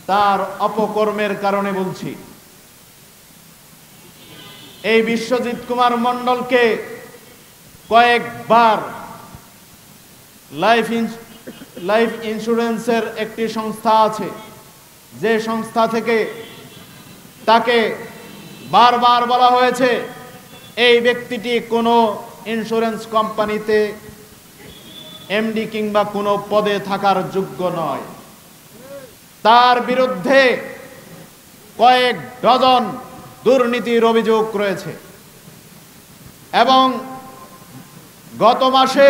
তার অপকর্মের কারণে বলছি। এই বিশ্বজিৎ কুমার মণ্ডলকে কয়েকবার লাইফ ইন্স্যুরেন্সের একটি সংস্থা আছে, যে সংস্থা থেকে তাকে বারবার বলা হয়েছে এই ব্যক্তিটি কোনো ইন্স্যুরেন্স কোম্পানিতে এমডি কিংবা কোনো পদে থাকার যোগ্য নয়। তার বিরুদ্ধে কয়েক ডজন দুর্নীতির অভিযোগ রয়েছে এবং গত মাসে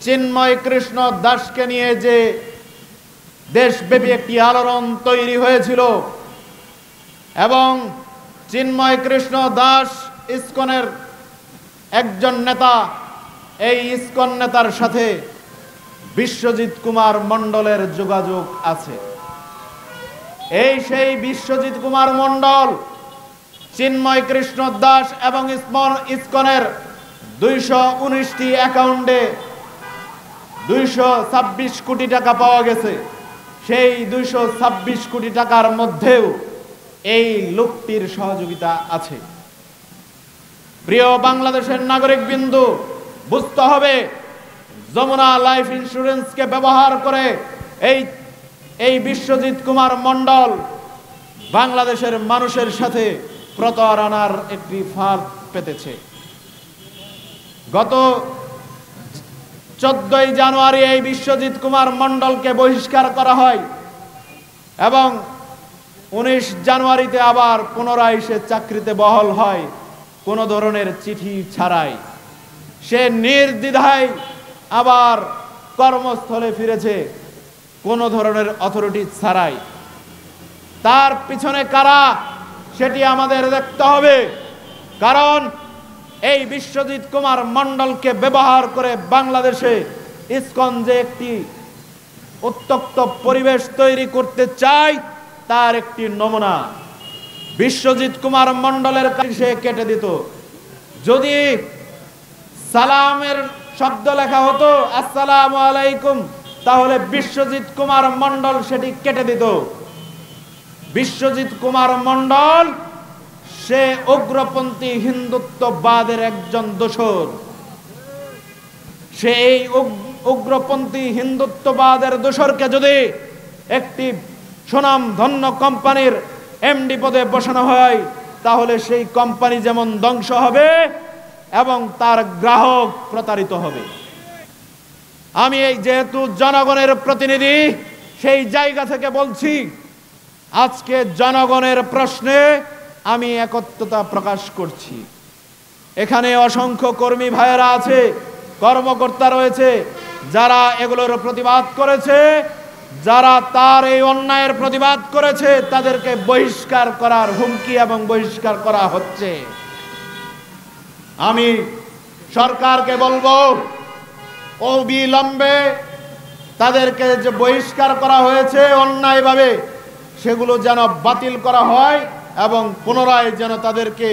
চিন্ময় কৃষ্ণ দাসকে নিয়ে যে দেশব্যাপী একটি আলোড়ন তৈরি হয়েছিল এবং চিন্ময় কৃষ্ণ দাস ইসকনের একজন নেতা, এই ইসকন নেতার সাথে বিশ্বজিৎ কুমার মণ্ডলের যোগাযোগ আছে। এই সেই বিশ্বজিৎ কুমার মণ্ডল চিন্ময় কৃষ্ণ দাস এবং ইসকনের 219টি অ্যাকাউন্টে 226 কোটি টাকা পাওয়া গেছে। সেই 226 কোটি টাকার মধ্যেও এই লোকটির সহযোগিতা আছে। প্রিয় বাংলাদেশের নাগরিকবৃন্দ, বুঝতে হবে যমুনা লাইফ ইন্স্যুরেন্সকে ব্যবহার করে এই বিশ্বজিৎ কুমার মণ্ডল বাংলাদেশের মানুষের সাথে প্রতারণার একটি ফাঁদ পেতেছে। গত 14ই জানুয়ারি এই বিশ্বজিৎ কুমার মণ্ডলকে বহিষ্কার করা হয় এবং 19 জানুয়ারিতে আবার পুনরায় সে চাকরিতে বহাল হয়, কোনো ধরনের চিঠি ছাড়াই। সে নির্দ্বিধায় আবার কর্মস্থলে ফিরেছে, কোনো ধরনের অথরিটি ছাড়াই। তার পিছনে কারা সেটি আমাদের দেখতে হবে, কারণ এই বিশ্বজিৎ কুমার মণ্ডলকে ব্যবহার করে বাংলাদেশে ইসকন যে একটি উত্তপ্ত পরিবেশ তৈরি করতে চায় তার একটি নমুনা। বিশ্বজিৎ কুমার মণ্ডলের সে কেটে দিত। যদি সালামের শব্দ লেখা হতো আসসালামু আলাইকুম, তাহলে বিশ্বজিৎ কুমার মণ্ডল সেটি কেটে দিত। বিশ্বজিৎ কুমার মণ্ডল সে উগ্রপন্থী হিন্দুত্ববাদের একজন দোসর। সে এই উগ্রপন্থী হিন্দুত্ববাদের দোসরকে যদি একটি সুনামধন্য কোম্পানির এমডি পদে বসানো হয়, তাহলে সেই কোম্পানি যেমন ধ্বংস হবে এবং তার গ্রাহক প্রতারিত হবে। আমি এই যেহেতু জনগণের প্রতিনিধি, সেই জায়গা থেকে বলছি, আজকে জনগণের প্রশ্নে আমি একত্রতা প্রকাশ করছি। এখানে অসংখ্য কর্মী ভাইয়েরা আছে, কর্মকর্তা রয়েছে, যারা এগুলোর প্রতিবাদ করেছে, যারা তার এই অন্যায়ের প্রতিবাদ করেছে তাদেরকে বহিষ্কার করার হুমকি এবং বহিষ্কার করা হচ্ছে। আমি সরকারকে বলবো অবিলম্বে তাদেরকে যে বহিষ্কার করা হয়েছে অন্যায়ভাবে, সেগুলো যেন বাতিল করা হয় এবং পুনরায় যেন তাদেরকে